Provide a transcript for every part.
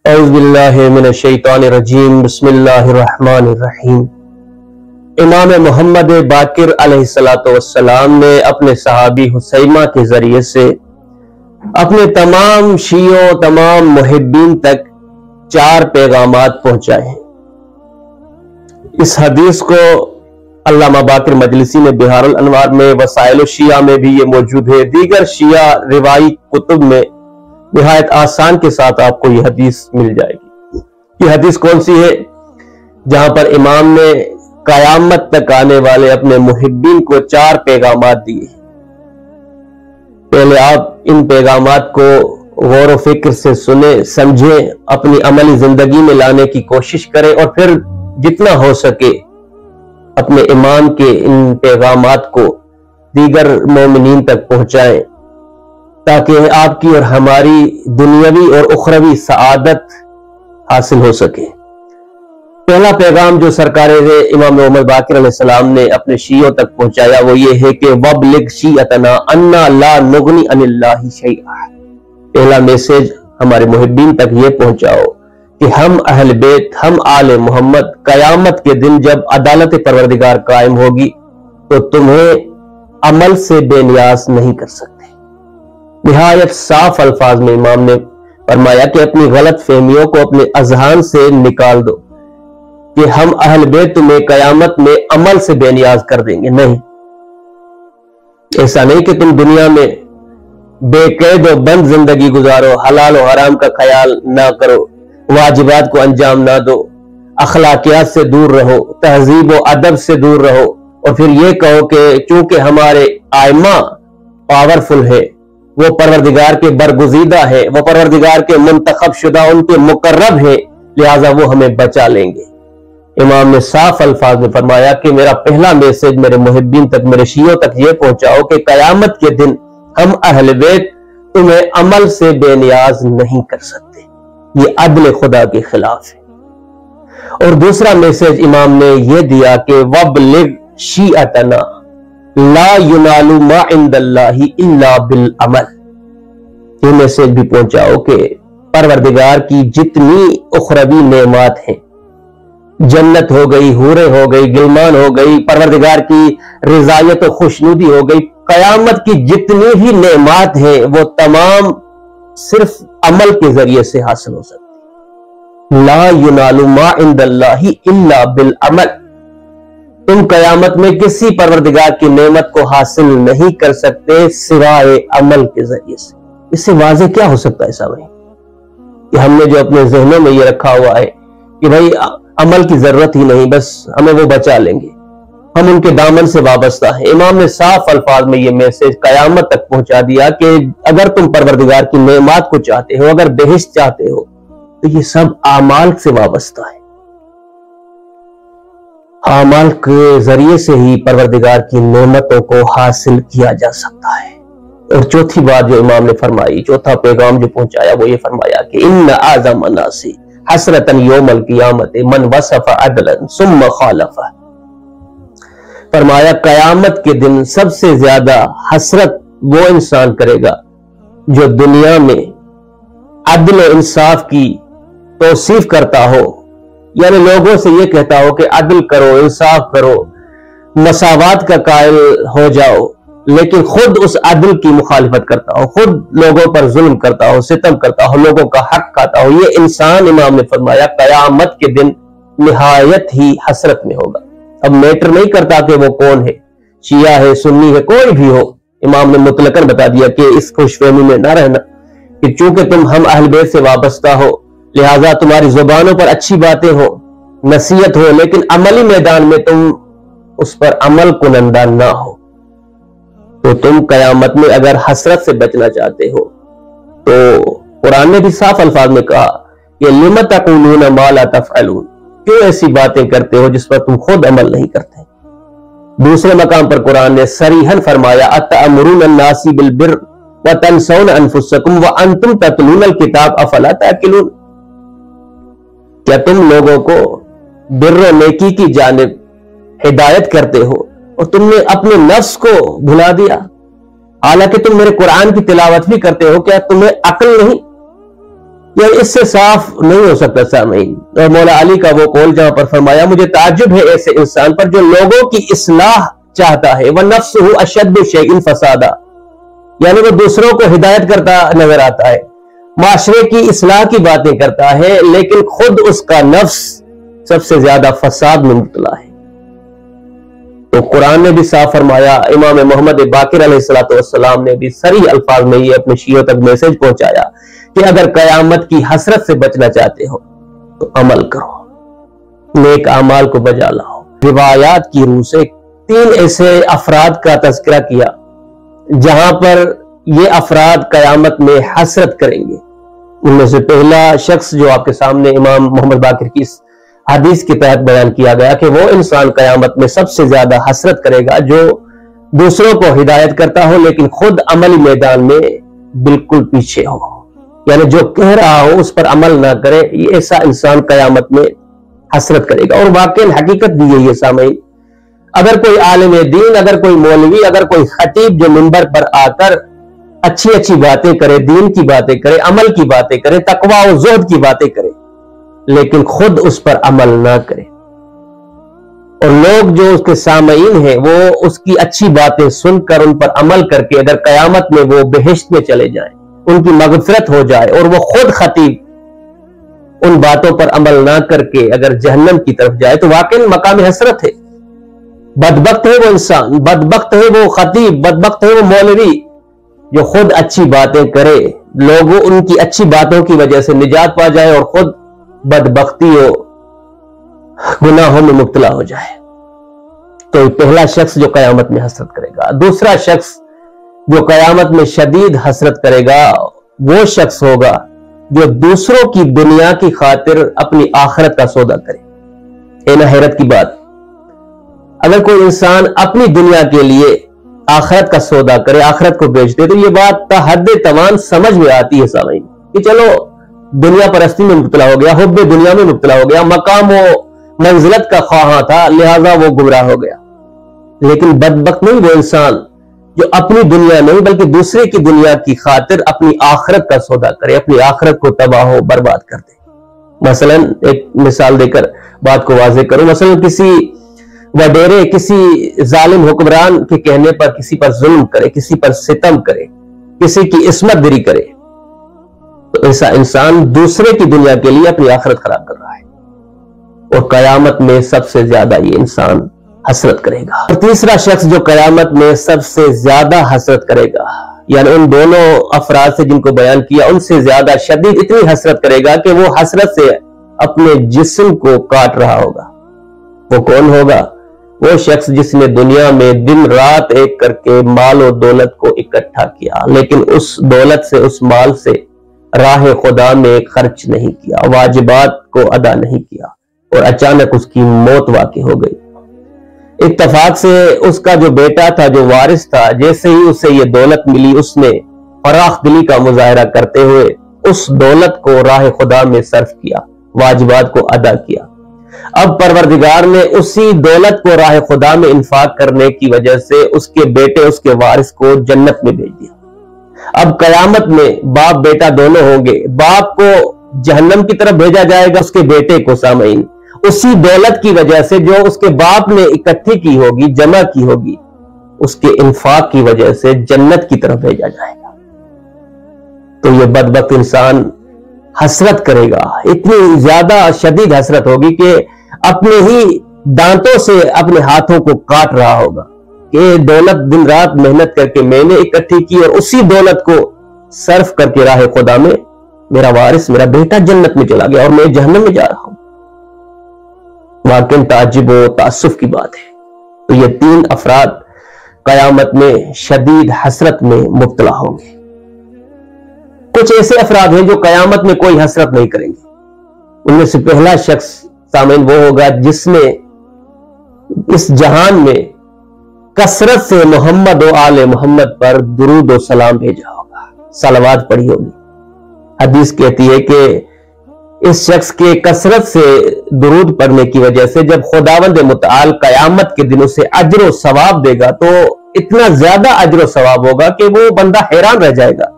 اعوذ باللہ من الشیطان الرجیم بسم اللہ الرحمن الرحیم۔ امام محمد باقر علیہ السلام نے اپنے صحابی حسیمہ کے ذریعے سے اپنے تمام شیعوں تمام محبین تک 4 پیغامات پہنچائے ہیں۔ اس حدیث کو علامہ باقر مجلسی نے بہار الانوار میں، وسائل الشیعہ میں بھی یہ موجود ہے، دیگر شیعہ روایی کتب میں نہایت آسان کے ساتھ آپ کو یہ حدیث مل جائے گی۔ یہ حدیث کون سی ہے؟ جہاں پر امام نے قیامت تک آنے والے اپنے محبین کو 4 پیغامات دیے۔ پہلے آپ ان پیغامات کو غور و فکر سے سنیں، سمجھیں، اپنی عملی زندگی میں لانے کی کوشش کریں اور پھر جتنا ہو سکے اپنے امام کے ان پیغامات کو دیگر مومنین تک پہنچائیں تاکہ آپ کی اور ہماری دنیاوی اور اخروی سعادت حاصل ہو سکے۔ پہلا پیغام جو سرکار امام محمد باقر علیہ السلام نے اپنے شیعوں تک پہنچایا وہ یہ ہے کہ وَبْلِغْ شِیعَتَنَا أَنَّا لَا نُغْنِي عَنِ اللَّهِ شَيْئًا۔ پہلا میسج ہمارے محبین تک یہ پہنچاؤ کہ ہم اہل بیت، ہم آل محمد قیامت کے دن جب عدالت پروردگار قائم ہوگی تو تمہیں عمل سے بے نیاز نہیں کر سکتے۔ نہایت صاف الفاظ میں امام نے فرمایا کہ اپنی غلط فہمیوں کو اپنے اذہان سے نکال دو کہ ہم اہل بیت تمہیں قیامت میں عمل سے بے نیاز کر دیں گے۔ نہیں، ایسا نہیں کہ تم دنیا میں بے قید و بند زندگی گزارو، حلال و حرام کا خیال نہ کرو، واجبات کو انجام نہ دو، اخلاقیات سے دور رہو، تہذیب و ادب سے دور رہو، اور پھر یہ کہو کہ چونکہ ہمارے ائمہ پاورفل ہے، وہ پروردگار کے برگزیدہ ہے، وہ پروردگار کے منتخب شدہ ان کے مقرب ہے، لہٰذا وہ ہمیں بچا لیں گے۔ امام نے صاف الفاظ میں فرمایا کہ میرا پہلا میسج میرے محبین تک، میرے شیعوں تک یہ پہنچاؤ کہ قیامت کے دن ہم اہل بیت تمہیں عمل سے بے نیاز نہیں کر سکتے۔ یہ عدل خدا کے خلاف ہے۔ اور دوسرا میسج امام نے یہ دیا کہ وَبْلِغْ شِیعَتَنَا لا ينال ما عند اللہ الا بالعمل۔ یہ میسج بھی پہنچاؤ کہ پروردگار کی جتنی اخروی نعمات ہیں، جنت ہو گئی، حوریں ہو گئی، غلمان ہو گئی، پروردگار کی رضایت و خوشنودی ہو گئی، قیامت کی جتنی بھی نعمات ہیں وہ تمام صرف عمل کے ذریعے سے حاصل ہو سکتی۔ لا ينال ما عند اللہ الا بالعمل۔ تم قیامت میں کسی پروردگار کی نعمت کو حاصل نہیں کر سکتے سوائے عمل کے ذریعے سے۔ اس سے واضح کیا ہو سکتا ہے صاحب کہ ہم نے جو اپنے ذہنوں میں یہ رکھا ہوا ہے کہ بھائی عمل کی ضرورت ہی نہیں، بس ہمیں وہ بچا لیں گے، ہم ان کے دامن سے وابستہ ہیں۔ امام نے صاف الفاظ میں یہ میسج قیامت تک پہنچا دیا کہ اگر تم پروردگار کی نعمات کو چاہتے ہو، اگر بہشت چاہتے ہو تو یہ سب اعمال سے وابستہ ہے۔ اعمال کے ذریعے سے ہی پروردگار کی نعمتوں کو حاصل کیا جا سکتا ہے۔ اور چوتھی بات جو امام نے فرمائی، چوتھا پیغام جو پہنچایا وہ یہ فرمایا کہ ان اعظم الناس حسرۃ یوم القیامت من وصف عدلا ثم خالف۔ فرمایا قیامت کے دن سب سے زیادہ حسرت وہ انسان کرے گا جو دنیا میں عدل و انصاف کی توصیف کرتا ہو، یعنی لوگوں سے یہ کہتا ہو کہ عدل کرو، انصاف کرو، مساوات کا قائل ہو جاؤ، لیکن خود اس عدل کی مخالفت کرتا ہو، خود لوگوں پر ظلم کرتا ہو، ستم کرتا ہو، لوگوں کا حق کھاتا ہو، یہ انسان امام نے فرمایا قیامت کے دن نہایت ہی حسرت میں ہوگا۔ اب میٹر نہیں کرتا کہ وہ کون ہے، شیعہ ہے، سنی ہے، کوئی بھی ہو، امام نے مطلقاً بتا دیا کہ اس خوش فہمی میں نہ رہنا کہ چونکہ تم ہم اہل بیت سے وابستہ ہو لہٰذا تمہاری زبانوں پر اچھی باتیں ہو، نصیحت ہو، لیکن عملی میدان میں تم اس پر عمل کنندہ نہ ہو، تو تم قیامت میں اگر حسرت سے بچنا چاہتے ہو تو قرآن نے بھی صاف الفاظ میں کہا کہ لِمَ تَقُولُونَ مَا لَا تَفْعَلُونَ، کیوں ایسی باتیں کرتے ہو جس پر تم خود عمل نہیں کرتے۔ دوسرے مقام پر قرآن نے صریحاً فرمایا أَتَأْمُرُونَ النَّاسَ بِالْبِرِّ وَتَنْسَوْنَ أَنفُسَكُمْ وَأَنْتُمْ تَتْلُونَ الْكِتَابَ أَفَلَا تَعْقِلُونَ۔ کیا تم لوگوں کو بر و نیکی کی جانب ہدایت کرتے ہو اور تم نے اپنے نفس کو بھلا دیا، حالانکہ تم میرے قرآن کی تلاوت بھی کرتے ہو، کیا تمہیں عقل نہیں؟ یہ اس سے صاف نہیں ہو سکتا سامعین. اور مولا علی کا وہ قول جہاں پر فرمایا مجھے تعجب ہے ایسے انسان پر جو لوگوں کی اصلاح چاہتا ہے وَنَفْسُهُ أَشَدُّ شَيْءٍ فَسَادًا، یعنی وہ دوسروں کو ہدایت کرتا نظر آتا ہے، معاشرے کی اصلاح کی باتیں کرتا ہے، لیکن خود اس کا نفس سب سے زیادہ فساد میں مبتلا ہے. تو قرآن نے بھی صاف فرمایا، امام محمد باقر علیہ السلام نے بھی صریح الفاظ میں یہ اپنے شیعوں تک میسج پہنچایا کہ اگر قیامت کی حسرت سے بچنا چاہتے ہو تو عمل کرو، نیک اعمال کو بجا لاؤ. روایات کی روح سے 3 ایسے افراد کا تذکرہ کیا جہاں پر یہ افراد قیامت میں حسرت کریں گے. ان میں سے پہلا شخص جو آپ کے سامنے امام محمد باقر کی اس حدیث کے تحت بیان کیا گیا کہ وہ انسان قیامت میں سب سے زیادہ حسرت کرے گا جو دوسروں کو ہدایت کرتا ہو لیکن خود عملی میدان میں بالکل پیچھے ہو، یعنی جو کہہ رہا ہو اس پر عمل نہ کرے. یہ ایسا انسان قیامت میں حسرت کرے گا. اور واقعی حقیقت بھی یہی ہے سامعین. اگر کوئی عالم دین، اگر کوئی مولوی، اگر کوئی خطیب جو منبر پر آ کر اچھی اچھی باتیں کرے، دین کی باتیں کرے، عمل کی باتیں کرے، تقویٰ و زہد کی باتیں کرے، لیکن خود اس پر عمل نہ کرے، اور لوگ جو اس کے سامعین ہیں وہ اس کی اچھی باتیں سن کر ان پر عمل کر کے اگر قیامت میں وہ بہشت میں چلے جائیں، ان کی مغفرت ہو جائے، اور وہ خود خطیب ان باتوں پر عمل نہ کر کے اگر جہنم کی طرف جائے تو واقعی مقام حسرت ہے. بدبخت ہے وہ انسان، بدبخت ہے وہ خطیب، بدبخت ہے وہ مولوی جو خود اچھی باتیں کرے، لوگوں ان کی اچھی باتوں کی وجہ سے نجات پا جائے اور خود بدبختی و گناہوں میں مبتلا ہو جائے. تو پہلا شخص جو قیامت میں حسرت کرے گا. دوسرا شخص جو قیامت میں شدید حسرت کرے گا وہ شخص ہوگا جو دوسروں کی دنیا کی خاطر اپنی آخرت کا سودا کرے. اے نا حیرت کی بات، اگر کوئی انسان اپنی دنیا کے لیے آخرت کا سودا کرے، آخرت کو بیچ دے، تو یہ بات تا حد توان سمجھ میں آتی ہے سامعین کہ چلو دنیا پرستی میں مبتلا ہو گیا، حب دنیا میں مبتلا ہو گیا، مقام و منزلت کا خواہاں تھا لہذا وہ گمراہ ہو گیا. لیکن بدبخت نہیں وہ انسان جو اپنی دنیا نہیں بلکہ دوسرے کی دنیا کی خاطر اپنی آخرت کا سودا کرے، اپنی آخرت کو تباہ و برباد کر دے. مثلا ایک مثال دے کر بات کو واضح کروں، مثلا کسی وڈیرے، کسی ظالم حکمران کے کہنے پر کسی پر ظلم کرے، کسی پر ستم کرے، کسی کی عصمت دری کرے، تو ایسا انسان دوسرے کی دنیا کے لیے اپنی آخرت خراب کر رہا ہے، اور قیامت میں سب سے زیادہ یہ انسان حسرت کرے گا. اور تیسرا شخص جو قیامت میں سب سے زیادہ حسرت کرے گا، یعنی ان دونوں افراد سے جن کو بیان کیا ان سے زیادہ شدید اتنی حسرت کرے گا کہ وہ حسرت سے اپنے جسم کو کاٹ رہا ہوگا. وہ کون ہوگا؟ وہ شخص جس نے دنیا میں دن رات ایک کر کے مال و دولت کو اکٹھا کیا، لیکن اس دولت سے، اس مال سے راہ خدا میں خرچ نہیں کیا، واجبات کو ادا نہیں کیا، اور اچانک اس کی موت واقع ہو گئی. اتفاق سے اس کا جو بیٹا تھا، جو وارث تھا، جیسے ہی اسے یہ دولت ملی اس نے فراخ دلی کا مظاہرہ کرتے ہوئے اس دولت کو راہ خدا میں صرف کیا، واجبات کو ادا کیا. اب پروردگار نے اسی دولت کو راہ خدا میں انفاق کرنے کی وجہ سے اس کے بیٹے، اس کے وارث کو جنت میں بھیج دیا. اب قیامت میں باپ بیٹا دونوں ہوں گے. باپ کو جہنم کی طرف بھیجا جائے گا، اس کے بیٹے کو سامعین اسی دولت کی وجہ سے جو اس کے باپ نے اکٹھی کی ہوگی، جمع کی ہوگی، اس کے انفاق کی وجہ سے جنت کی طرف بھیجا جائے گا. تو یہ بدبخت انسان حسرت کرے گا، اتنی زیادہ شدید حسرت ہوگی کہ اپنے ہی دانتوں سے اپنے ہاتھوں کو کاٹ رہا ہوگا کہ دولت دن رات محنت کر کے میں نے اکٹھی کی اور اسی دولت کو صرف کر کے راہ خدا میں میرا وارث، میرا بیٹا جنت میں چلا گیا اور میں جہنم میں جا رہا ہوں. واقعی تعجب و تاسف کی بات ہے. تو یہ 3 افراد قیامت میں شدید حسرت میں مبتلا ہوں گے. کچھ ایسے افراد ہیں جو قیامت میں کوئی حسرت نہیں کریں گے. ان میں سے پہلا شخص سامعین وہ ہوگا جس نے اس جہان میں کثرت سے محمد و آل محمد پر درود و سلام بھیجا ہوگا، صلوات پڑھی ہوگی. حدیث کہتی ہے کہ اس شخص کے کثرت سے درود پڑھنے کی وجہ سے جب خداوند متعال قیامت کے دن اسے اجر و ثواب دے گا تو اتنا زیادہ اجر و ثواب ہوگا کہ وہ بندہ حیران رہ جائے گا.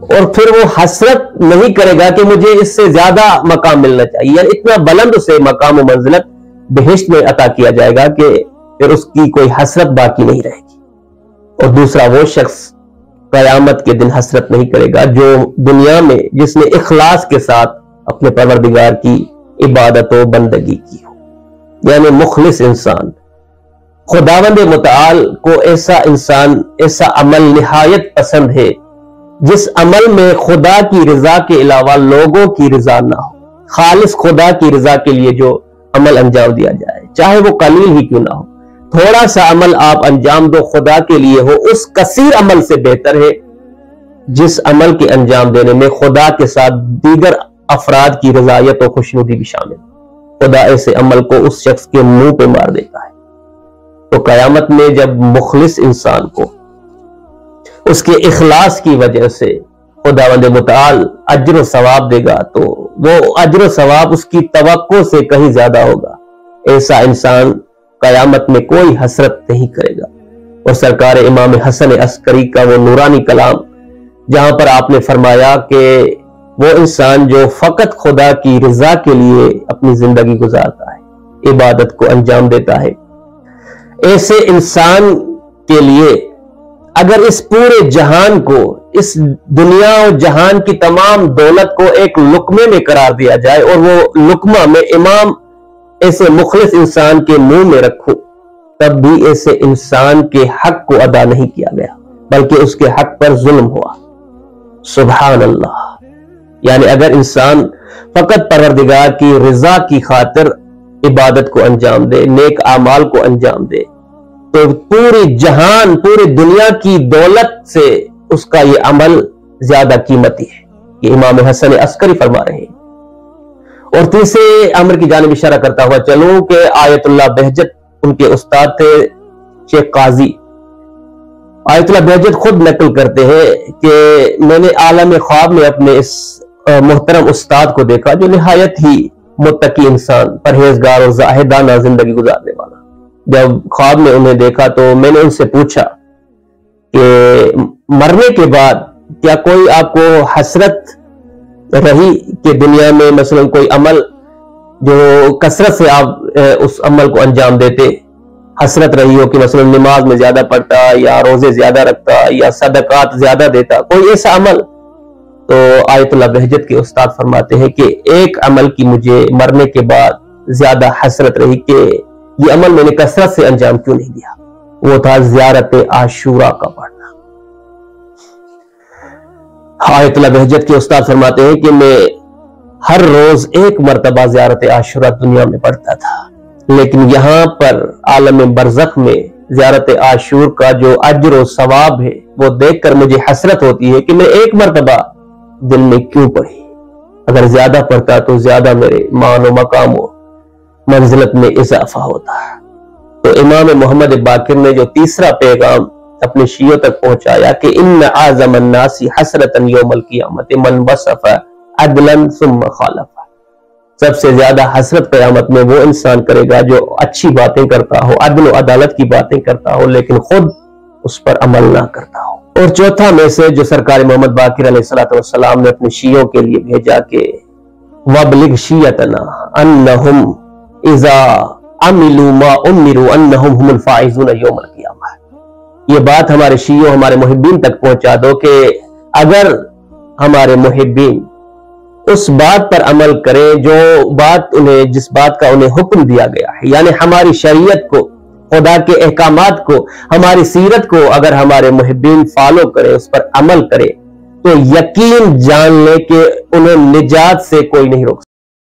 اور پھر وہ حسرت نہیں کرے گا کہ مجھے اس سے زیادہ مقام ملنا چاہیے، یعنی اتنا بلند اسے مقام و منزلت بہشت میں عطا کیا جائے گا کہ پھر اس کی کوئی حسرت باقی نہیں رہے گی۔ اور دوسرا وہ شخص قیامت کے دن حسرت نہیں کرے گا جو دنیا میں جس نے اخلاص کے ساتھ اپنے پروردگار کی عبادت و بندگی کی ہو، یعنی مخلص انسان۔ خداوند متعال کو ایسا انسان، ایسا عمل نہایت پسند ہے جس عمل میں خدا کی رضا کے علاوہ لوگوں کی رضا نہ ہو، خالص خدا کی رضا کے لیے جو عمل انجام دیا جائے، چاہے وہ قلیل ہی کیوں نہ ہو۔ تھوڑا سا عمل آپ انجام دو خدا کے لیے ہو، اس کثیر عمل سے بہتر ہے جس عمل کے انجام دینے میں خدا کے ساتھ دیگر افراد کی رضایت و خوشنودی بھی شامل۔ خدا ایسے عمل کو اس شخص کے منہ پہ مار دیتا ہے۔ تو قیامت میں جب مخلص انسان کو اس کے اخلاص کی وجہ سے خداوند متعال اجر و ثواب دے گا تو وہ اجر و ثواب اس کی توقع سے کہیں زیادہ ہوگا۔ ایسا انسان قیامت میں کوئی حسرت نہیں کرے گا۔ اور سرکار امام حسن عسکری کا وہ نورانی کلام جہاں پر آپ نے فرمایا کہ وہ انسان جو فقط خدا کی رضا کے لیے اپنی زندگی گزارتا ہے، عبادت کو انجام دیتا ہے، ایسے انسان کے لیے اگر اس پورے جہان کو، اس دنیا و جہان کی تمام دولت کو ایک لقمے میں قرار دیا جائے اور وہ لقمہ میں امام ایسے مخلص انسان کے منہ میں رکھو، تب بھی ایسے انسان کے حق کو ادا نہیں کیا گیا بلکہ اس کے حق پر ظلم ہوا۔ سبحان اللہ۔ یعنی اگر انسان فقط پروردگار کی رضا کی خاطر عبادت کو انجام دے، نیک اعمال کو انجام دے، تو پوری جہان، پوری دنیا کی دولت سے اس کا یہ عمل زیادہ قیمتی ہے۔ یہ امام حسن عسکری فرما رہے ہیں۔ اور تیسرے امر کی جانب اشارہ کرتا ہوا چلوں کہ آیت اللہ بہجت ان کے استاد تھے شیخ قاضی۔ آیت اللہ بہجت خود نقل کرتے ہیں کہ میں نے عالم خواب میں اپنے اس محترم استاد کو دیکھا جو نہایت ہی متقی انسان، پرہیزگار اور زاہدانہ زندگی گزارنے والا۔ جب خواب میں انہیں دیکھا تو میں نے ان سے پوچھا کہ مرنے کے بعد کیا کوئی آپ کو حسرت رہی کہ دنیا میں مثلا کوئی عمل جو کثرت سے آپ اس عمل کو انجام دیتے، حسرت رہی ہو کہ مثلا نماز میں زیادہ پڑھتا یا روزے زیادہ رکھتا یا صدقات زیادہ دیتا، کوئی ایسا عمل؟ تو آیت اللہ بہجت کے استاد فرماتے ہیں کہ ایک عمل کی مجھے مرنے کے بعد زیادہ حسرت رہی کہ یہ عمل میں نے کثرت سے انجام کیوں نہیں دیا، وہ تھا زیارت عاشورہ کا پڑھنا۔ آیت اللہ بہجت کے استاد فرماتے ہیں کہ میں ہر روز ایک مرتبہ زیارت عاشورہ دنیا میں پڑھتا تھا، لیکن یہاں پر عالم برزخ میں زیارت عاشور کا جو اجر و ثواب ہے وہ دیکھ کر مجھے حسرت ہوتی ہے کہ میں ایک مرتبہ دن میں کیوں پڑھی، اگر زیادہ پڑھتا تو زیادہ میرے مان و مقام و منزلت میں اضافہ ہوتا ہے۔ تو امام محمد باقر نے جو تیسرا پیغام اپنے شیعوں تک پہنچایا کہ ان اعظم الناس حسرتا یوم القیامت من وصف عدلا ثم خالف، سب سے زیادہ حسرت قیامت میں وہ انسان کرے گا جو اچھی باتیں کرتا ہو، عدل و عدالت کی باتیں کرتا ہو لیکن خود اس پر عمل نہ کرتا ہو۔ اور چوتھا میں سے جو سرکار محمد باقر علیہ السلام نے اپنے شیعوں کے لیے بھیجا کہ وَبْلِغْ شِیَّتَنَا أَنَّهُمْ اذا عملوا ما امروا انہم هم الفائزون یوم القیامہ، یہ بات ہمارے شیعوں، ہمارے محبین تک پہنچا دو کہ اگر ہمارے محبین اس بات پر عمل کریں جو بات انہیں، جس بات کا انہیں حکم دیا گیا ہے، یعنی ہماری شریعت کو، خدا کے احکامات کو، ہماری سیرت کو اگر ہمارے محبین فالو کرے، اس پر عمل کرے، تو یقین جان لے کہ انہیں نجات سے کوئی نہیں روک سکتا۔